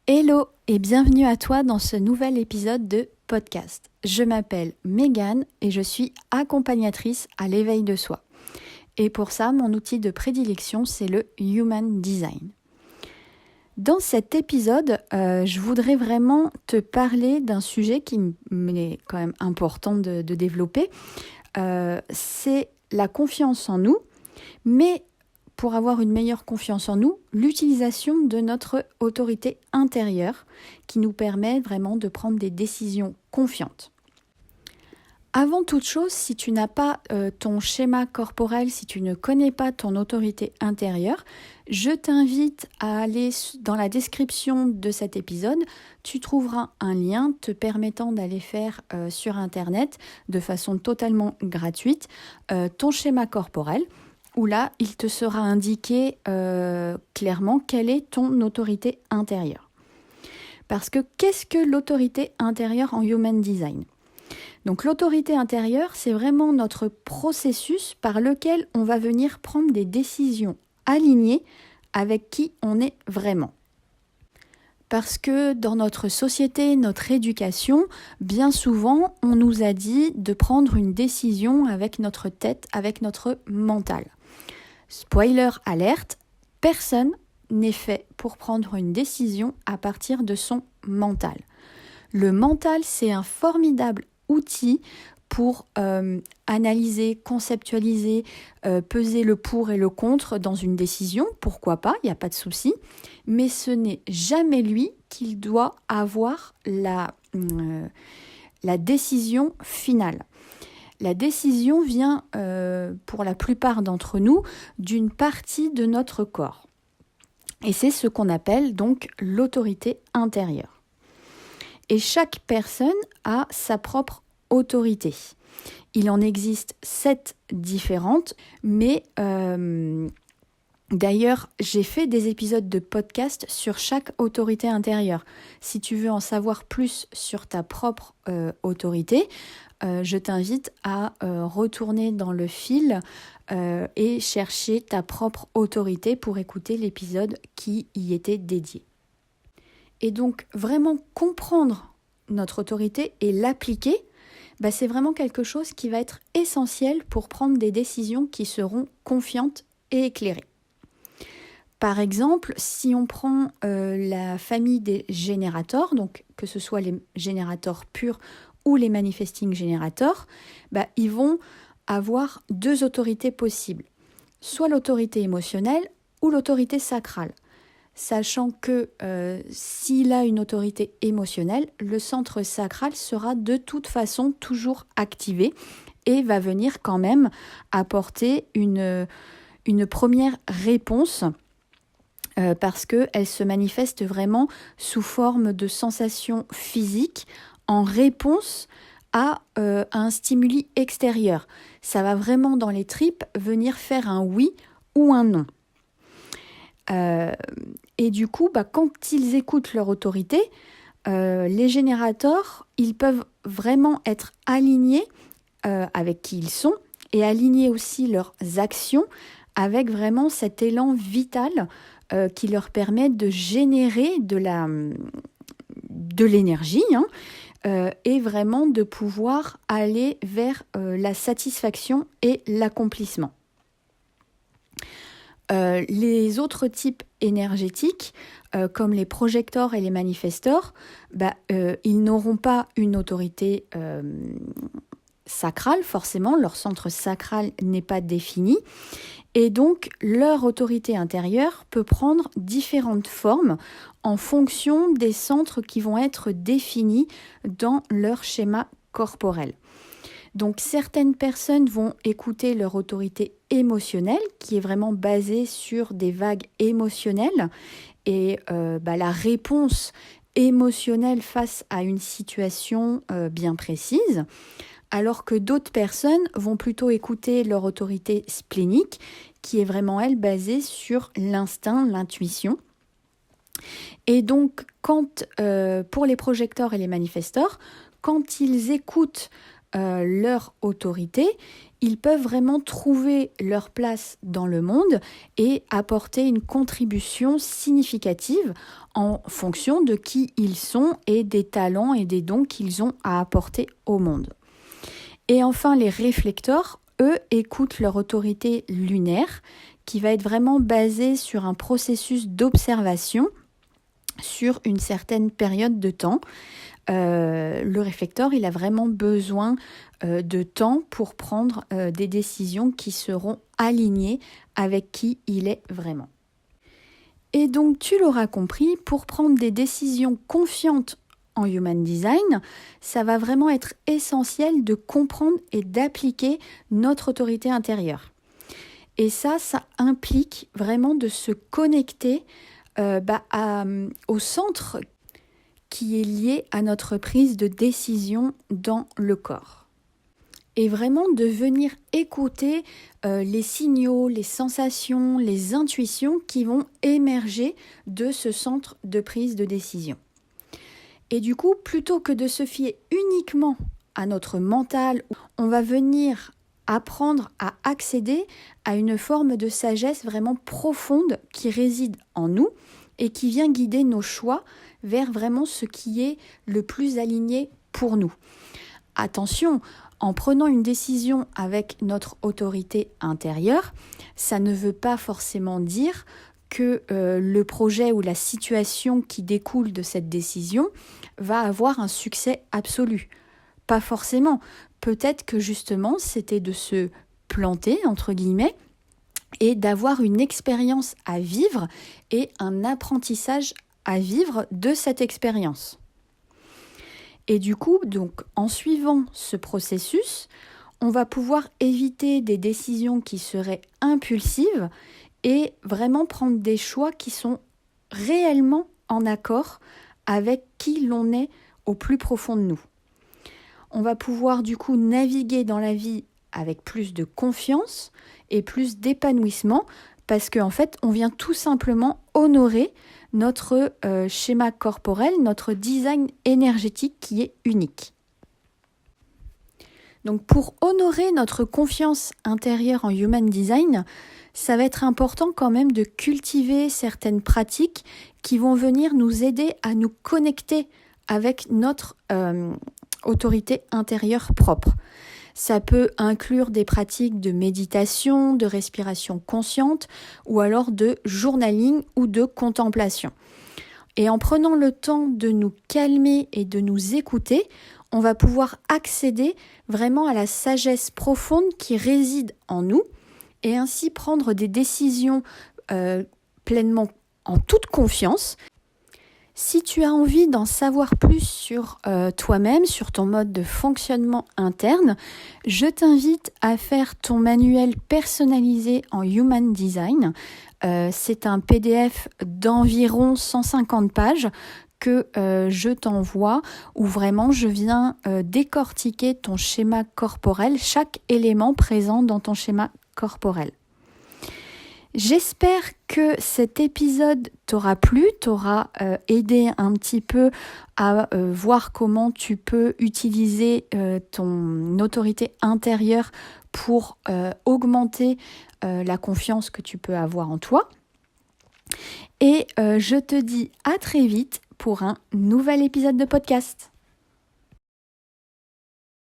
Hello et bienvenue à toi dans ce nouvel épisode de podcast. Je m'appelle Mégane et je suis accompagnatrice à l'éveil de soi. Et pour ça, mon outil de prédilection, c'est le Human Design. Dans cet épisode, je voudrais vraiment te parler d'un sujet qui m'est quand même important de développer. C'est la confiance en nous, mais pour avoir une meilleure confiance en nous, l'utilisation de notre autorité intérieure qui nous permet vraiment de prendre des décisions confiantes. Avant toute chose, si tu n'as pas ton schéma corporel, si tu ne connais pas ton autorité intérieure, je t'invite à aller dans la description de cet épisode. Tu trouveras un lien te permettant d'aller faire sur Internet de façon totalement gratuite ton schéma corporel, où là, il te sera indiqué clairement quelle est ton autorité intérieure. Parce que qu'est-ce que l'autorité intérieure en Human Design ? Donc l'autorité intérieure, c'est vraiment notre processus par lequel on va venir prendre des décisions alignées avec qui on est vraiment. Parce que dans notre société, notre éducation, bien souvent, on nous a dit de prendre une décision avec notre tête, avec notre mental. Spoiler alerte, personne n'est fait pour prendre une décision à partir de son mental. Le mental, c'est un formidable outil pour analyser, conceptualiser, peser le pour et le contre dans une décision, pourquoi pas, il n'y a pas de souci, mais ce n'est jamais lui qui doit avoir la décision finale. La décision vient, pour la plupart d'entre nous, d'une partie de notre corps. Et c'est ce qu'on appelle donc l'autorité intérieure. Et chaque personne a sa propre autorité. Il en existe 7 différentes, mais d'ailleurs, j'ai fait des épisodes de podcast sur chaque autorité intérieure. Si tu veux en savoir plus sur ta propre autorité, je t'invite à retourner dans le fil et chercher ta propre autorité pour écouter l'épisode qui y était dédié. Et donc, vraiment comprendre notre autorité et l'appliquer, c'est vraiment quelque chose qui va être essentiel pour prendre des décisions qui seront confiantes et éclairées. Par exemple, si on prend la famille des générateurs, donc que ce soit les générateurs purs ou les manifesting générateurs, ils vont avoir 2 autorités possibles, soit l'autorité émotionnelle ou l'autorité sacrale. Sachant que s'il a une autorité émotionnelle, le centre sacral sera de toute façon toujours activé et va venir quand même apporter une première réponse parce qu'elle se manifeste vraiment sous forme de sensations physiques en réponse à un stimuli extérieur. Ça va vraiment dans les tripes venir faire un oui ou un non. Et du coup, quand ils écoutent leur autorité, les générateurs, ils peuvent vraiment être alignés avec qui ils sont et aligner aussi leurs actions avec vraiment cet élan vital qui leur permet de générer de l'énergie et vraiment de pouvoir aller vers la satisfaction et l'accomplissement. Les autres types énergétiques, comme les projecteurs et les manifesteurs, ils n'auront pas une autorité sacrale, forcément, leur centre sacral n'est pas défini, et donc leur autorité intérieure peut prendre différentes formes en fonction des centres qui vont être définis dans leur schéma corporel. Donc certaines personnes vont écouter leur autorité émotionnelle qui est vraiment basée sur des vagues émotionnelles et la réponse émotionnelle face à une situation bien précise, alors que d'autres personnes vont plutôt écouter leur autorité splénique qui est vraiment elle basée sur l'instinct, l'intuition. Et donc pour les projecteurs et les manifesteurs, quand ils écoutent leur autorité, ils peuvent vraiment trouver leur place dans le monde et apporter une contribution significative en fonction de qui ils sont et des talents et des dons qu'ils ont à apporter au monde. Et enfin, les réflecteurs, eux, écoutent leur autorité lunaire qui va être vraiment basée sur un processus d'observation sur une certaine période de temps. Le réflecteur, il a vraiment besoin de temps pour prendre des décisions qui seront alignées avec qui il est vraiment. Et donc, tu l'auras compris, pour prendre des décisions confiantes en Human Design, ça va vraiment être essentiel de comprendre et d'appliquer notre autorité intérieure. Et ça implique vraiment de se connecter au centre qui est lié à notre prise de décision dans le corps. Et vraiment de venir écouter les signaux, les sensations, les intuitions qui vont émerger de ce centre de prise de décision. Et du coup, plutôt que de se fier uniquement à notre mental, on va venir apprendre à accéder à une forme de sagesse vraiment profonde qui réside en nous et qui vient guider nos choix vers vraiment ce qui est le plus aligné pour nous. Attention, en prenant une décision avec notre autorité intérieure, ça ne veut pas forcément dire que le projet ou la situation qui découle de cette décision va avoir un succès absolu. Pas forcément. Peut-être que justement, c'était de se planter, entre guillemets, et d'avoir une expérience à vivre et un apprentissage à vivre de cette expérience. Et du coup, donc, en suivant ce processus, on va pouvoir éviter des décisions qui seraient impulsives et vraiment prendre des choix qui sont réellement en accord avec qui l'on est au plus profond de nous. On va pouvoir du coup naviguer dans la vie avec plus de confiance et plus d'épanouissement parce qu'en fait, on vient tout simplement honorer notre schéma corporel, notre design énergétique qui est unique. Donc pour honorer notre confiance intérieure en Human Design, ça va être important quand même de cultiver certaines pratiques qui vont venir nous aider à nous connecter avec notre autorité intérieure propre. Ça peut inclure des pratiques de méditation, de respiration consciente ou alors de journaling ou de contemplation. Et en prenant le temps de nous calmer et de nous écouter, on va pouvoir accéder vraiment à la sagesse profonde qui réside en nous et ainsi prendre des décisions pleinement en toute confiance. Si tu as envie d'en savoir plus sur toi-même, sur ton mode de fonctionnement interne, je t'invite à faire ton manuel personnalisé en Human Design. C'est un PDF d'environ 150 pages que je t'envoie où vraiment je viens décortiquer ton schéma corporel, chaque élément présent dans ton schéma corporel. J'espère que cet épisode t'aura plu, t'aura aidé un petit peu à voir comment tu peux utiliser ton autorité intérieure pour augmenter la confiance que tu peux avoir en toi. Et je te dis à très vite pour un nouvel épisode de podcast.